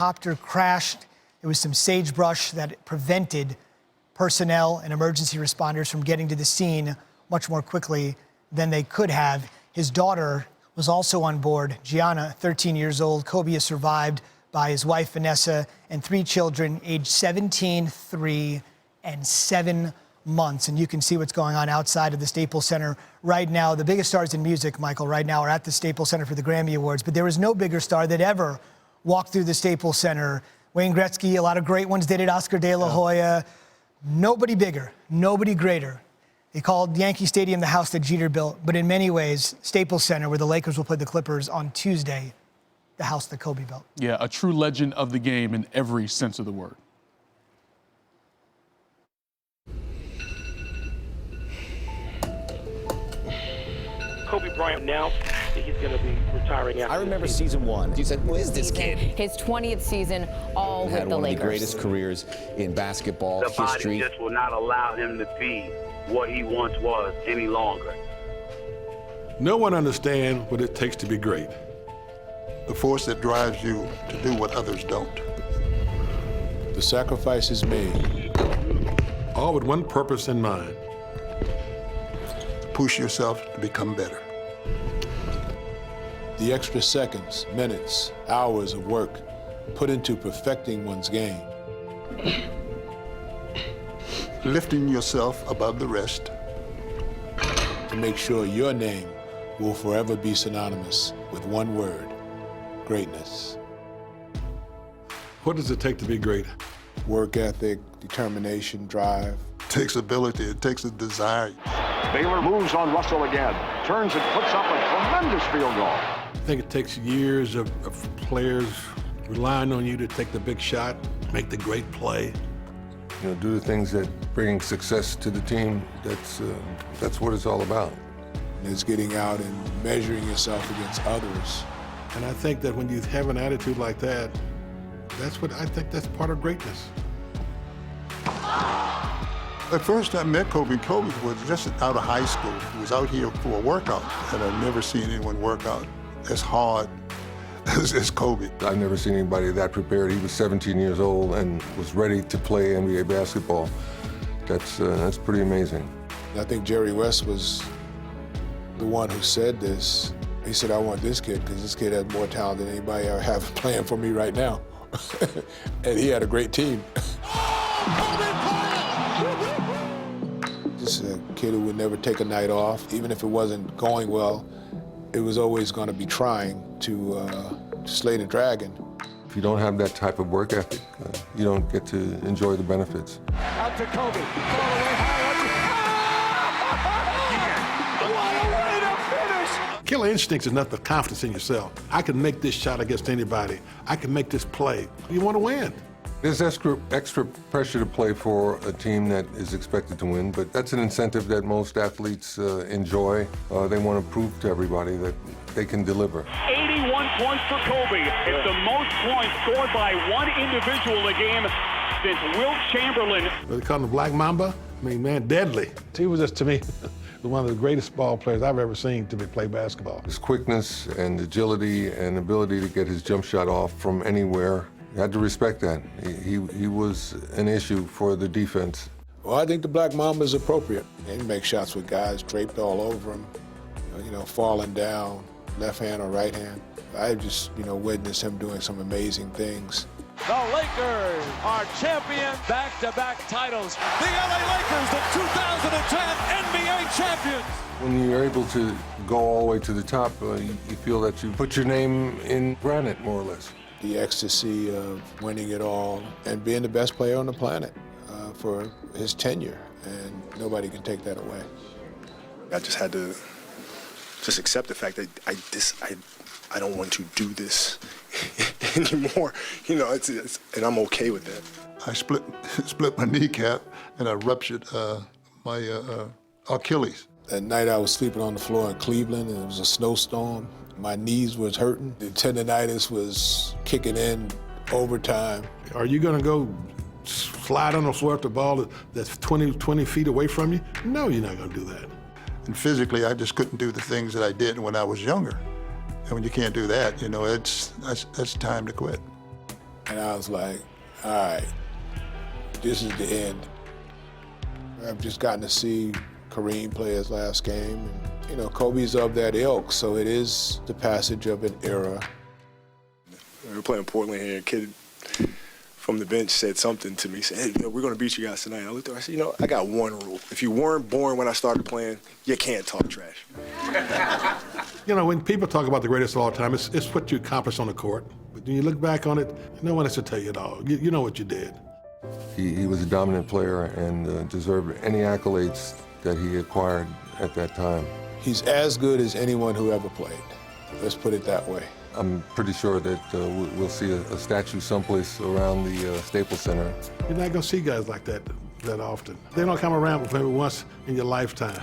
Helicopter crashed. There was some sagebrush that prevented personnel and emergency responders from getting to the scene much more quickly than they could have. His daughter was also on board, Gianna, 13 years old. Kobe is survived by his wife, Vanessa, and 3 children, aged 17, 3, and 7 months. And you can see what's going on outside of the Staples Center right now. The biggest stars in music, Michael, right now are at the Staples Center for the Grammy Awards, but there was no bigger star that ever walked through the Staples Center. Wayne Gretzky, a lot of great ones did it, Oscar De La Hoya. Nobody bigger, nobody greater. They called Yankee Stadium the house that Jeter built, but in many ways, Staples Center, where the Lakers will play the Clippers on Tuesday, the house that Kobe built. Yeah, a true legend of the game in every sense of the word. Kobe Bryant announced that he's going to be retiring after. I remember season 1. You said, who is this kid? His 20th season, all with the Lakers. Had one of the greatest careers in basketball history. The body just will not allow him to be what he once was any longer. No one understands what it takes to be great. The force that drives you to do what others don't. The sacrifices made, all with one purpose in mind. Push yourself to become better. The extra seconds, minutes, hours of work put into perfecting one's game. Lifting yourself above the rest. To make sure your name will forever be synonymous with one word: greatness. What does it take to be great? Work ethic, determination, drive. It takes ability, it takes a desire. Baylor moves on Russell again, turns and puts up a tremendous field goal. I think it takes years of players relying on you to take the big shot, make the great play. You know, do the things that bring success to the team. That's what it's all about. It's getting out and measuring yourself against others. And I think that when you have an attitude like that, that's part of greatness. At first I met Kobe. Kobe was just out of high school. He was out here for a workout, and I've never seen anyone work out as hard as Kobe. I've never seen anybody that prepared. He was 17 years old and was ready to play NBA basketball. That's pretty amazing. I think Jerry West was the one who said this. He said, I want this kid because this kid has more talent than anybody I have playing for me right now. And he had a great team. Just a kid who would never take a night off. Even if it wasn't going well, it was always going to be trying to slay the dragon. If you don't have that type of work ethic, you don't get to enjoy the benefits. Out to Kobe. Ball away high. What a way to finish! Killer instincts is not the confidence in yourself. I can make this shot against anybody. I can make this play. You want to win. There's extra pressure to play for a team that is expected to win, but that's an incentive that most athletes enjoy. They want to prove to everybody that they can deliver. 81 points for Kobe. It's the most points scored by one individual in a game since Wilt Chamberlain. They call him the Black Mamba. I mean, man, deadly. He was just, to me, one of the greatest ball players I've ever seen to play basketball. His quickness and agility and ability to get his jump shot off from anywhere, you had to respect that. He was an issue for the defense. Well, I think the Black Mamba is appropriate. He makes shots with guys draped all over him, you know, falling down, left hand or right hand. I just, witnessed him doing some amazing things. The Lakers are champions, back-to-back titles. The LA Lakers, the 2010 NBA champions. When you're able to go all the way to the top, you feel that you put your name in granite, more or less. The ecstasy of winning it all and being the best player on the planet for his tenure, and nobody can take that away. I just had to just accept the fact that I don't want to do this anymore. And I'm okay with that. I split my kneecap and I ruptured my Achilles. That night I was sleeping on the floor in Cleveland and it was a snowstorm. My knees was hurting. The tendonitis was kicking in overtime. Are you gonna go slide on the floor at the ball that's 20 feet away from you? No, you're not gonna do that. And physically, I just couldn't do the things that I did when I was younger. And when you can't do that, that's time to quit. And I was like, all right, this is the end. I've just gotten to see Kareem play his last game. And, you know, Kobe's of that ilk, so it is the passage of an era. We were playing Portland here. A kid from the bench said something to me. He said, hey, you know, we're going to beat you guys tonight. I looked at him, I said, you know, I got one rule. If you weren't born when I started playing, you can't talk trash. You know, when people talk about the greatest of all time, it's what you accomplished on the court. But when you look back on it, no one has to tell you it all. You know what you did. He was a dominant player and deserved any accolades that he acquired at that time. He's as good as anyone who ever played. Let's put it that way. I'm pretty sure that we'll see a statue someplace around the Staples Center. You're not going to see guys like that often. They don't come around maybe once in your lifetime.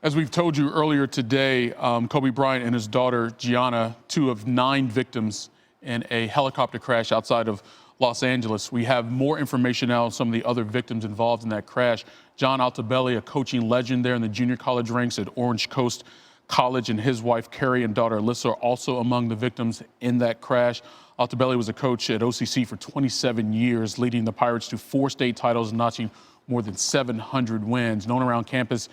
As we've told you earlier today, Kobe Bryant and his daughter, Gianna, 2 of 9 victims in a helicopter crash outside of Los Angeles. We have more information now on some of the other victims involved in that crash. John Altobelli, a coaching legend there in the junior college ranks at Orange Coast College, and his wife, Carrie, and daughter, Alyssa, are also among the victims in that crash. Altobelli was a coach at OCC for 27 years, leading the Pirates to 4 state titles and notching more than 700 wins. Known around campus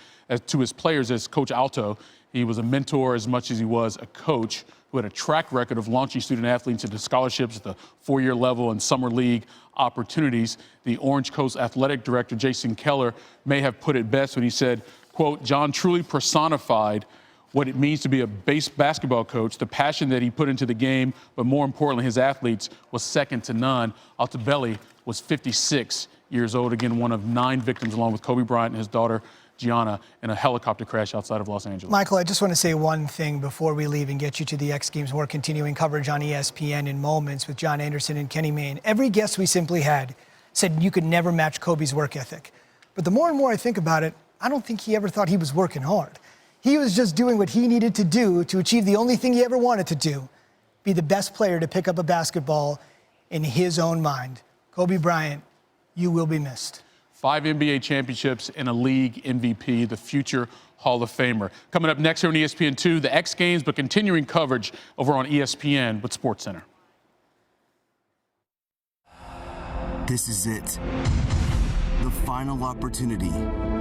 to his players as Coach Alto, he was a mentor as much as he was a coach who had a track record of launching student athletes into scholarships at the 4-year level and summer league opportunities. The Orange Coast athletic director, Jason Keller, may have put it best when he said, quote, John truly personified what it means to be a basketball coach. The passion that he put into the game, but more importantly, his athletes, was second to none. Altobelli was 56 years old, again, one of 9 victims, along with Kobe Bryant and his daughter, Gianna, in a helicopter crash outside of Los Angeles. Michael, I just want to say one thing before we leave and get you to the X Games. We're continuing coverage on ESPN in moments with John Anderson and Kenny Mayne. Every guest we simply had said you could never match Kobe's work ethic. But the more and more I think about it, I don't think he ever thought he was working hard. He was just doing what he needed to do to achieve the only thing he ever wanted to do, be the best player to pick up a basketball in his own mind. Kobe Bryant, you will be missed. 5 NBA championships and a league MVP, the future Hall of Famer. Coming up next here on ESPN2, the X Games, but continuing coverage over on ESPN with SportsCenter. This is it. The final opportunity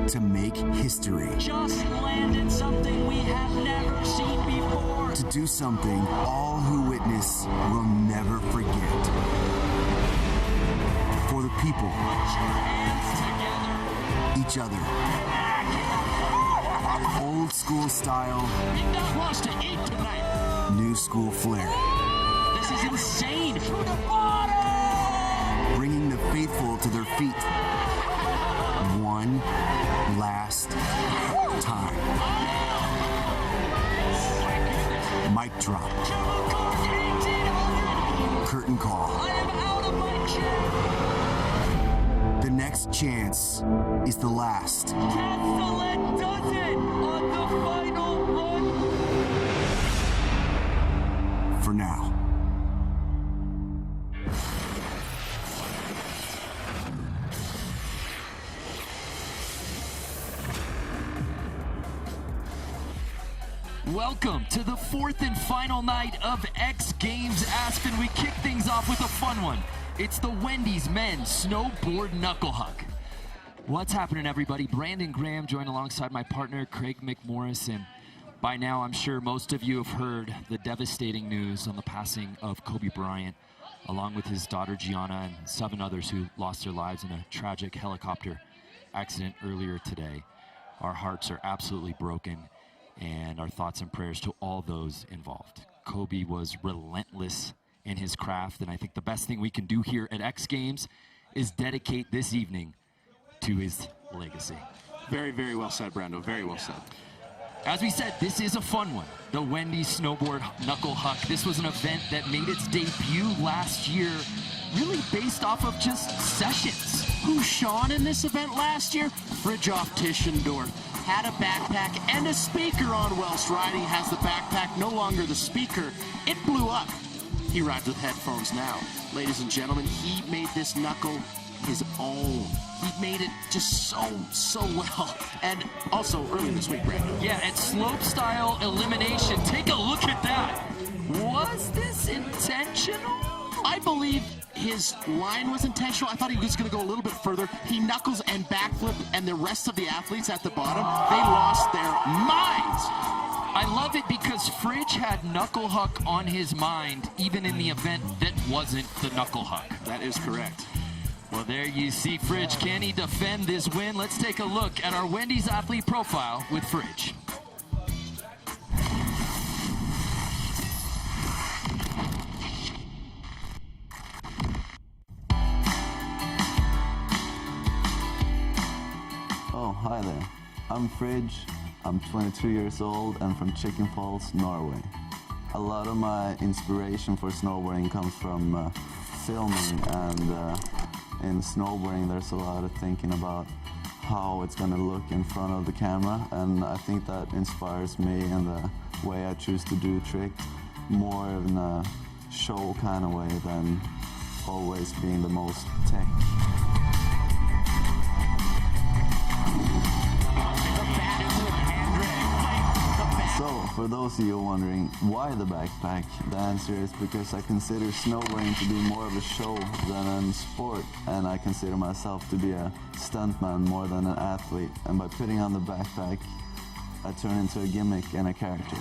to make history. Just landed something we have never seen before. To do something all who witness will never forget. For the people. Each other. Old school style. Big Dog wants to eat tonight. New school flair. This is insane. Bringing the faithful to their feet. One last time. Mic drop. Curtain call. I am out of my chair. The next chance is the last. Castellet does it on the final run. For now. Welcome to the 4th and final night of X Games Aspen. We kick things off with a fun one. It's the Wendy's Men's Snowboard Knuckle Huck. What's happening, everybody? Brandon Graham joined alongside my partner, Craig McMorris, and by now I'm sure most of you have heard the devastating news on the passing of Kobe Bryant, along with his daughter Gianna and 7 others who lost their lives in a tragic helicopter accident earlier today. Our hearts are absolutely broken, and our thoughts and prayers to all those involved. Kobe was relentless in his craft, and I think the best thing we can do here at X Games is dedicate this evening to his legacy. Very, very well said, Brando. Very well said. As we said, this is a fun one. The Wendy's Snowboard Knuckle Huck. This was an event that made its debut last year, really based off of just sessions. Who shone in this event last year? Fridtjof Tischendorf had a backpack and a speaker on. Welsh riding has the backpack, no longer the speaker. It blew up. He rides with headphones now. Ladies and gentlemen, he made this knuckle his own. He made it just so well. And also early this week, Brandon. Yeah, and slope style elimination. Take a look at that. Was this intentional? I believe his line was intentional. I thought he was going to go a little bit further. He knuckles and backflip, and the rest of the athletes at the bottom, they lost their minds. I love it because Fridge had knuckle huck on his mind, even in the event that wasn't the knuckle huck. That is correct. Well, there you see Fridge. Can he defend this win? Let's take a look at our Wendy's athlete profile with Fridge. Oh, hi there. I'm Fridge. I'm 22 years old and from Chicken Falls, Norway. A lot of my inspiration for snowboarding comes from filming, and in snowboarding there's a lot of thinking about how it's going to look in front of the camera, and I think that inspires me in the way I choose to do tricks, more in a show kind of way than always being the most tech. So, for those of you wondering why the backpack, the answer is because I consider snowboarding to be more of a show than a sport, and I consider myself to be a stuntman more than an athlete, and by putting on the backpack, I turn into a gimmick and a character.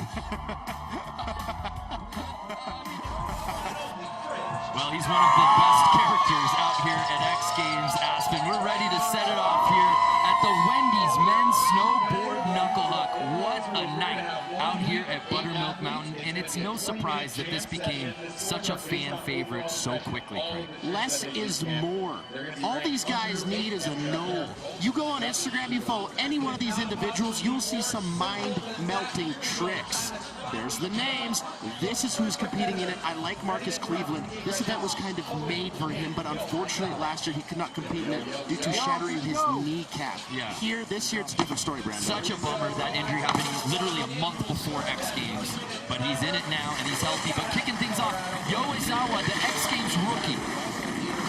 Well, he's one of the best characters out here at X Games Aspen. We're ready to set it off here at the Wendy's Men's Snowboard Knuckle Huck. What a night out here at Buttermilk Mountain, and it's no surprise that this became such a fan favorite so quickly, Craig. Less is more. All these guys need is a no. You go on Instagram, you follow any one of these individuals, you'll see some mind-melting tricks. There's the names. This is who's competing in it. I like Marcus Cleveland. This event was kind of made for him, but unfortunately last year he could not compete in it due to shattering his kneecap. Yeah. This year it's a different story, Brandon. Such a bummer that injury happened literally a month before X Games, but he's in it now and he's healthy. But kicking things off, Yo Izawa, the X Games rookie.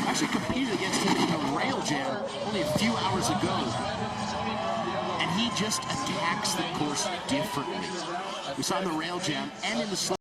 Actually competed against him in a rail jam only a few hours ago. And he just attacks the course differently. We saw in the rail jam and in the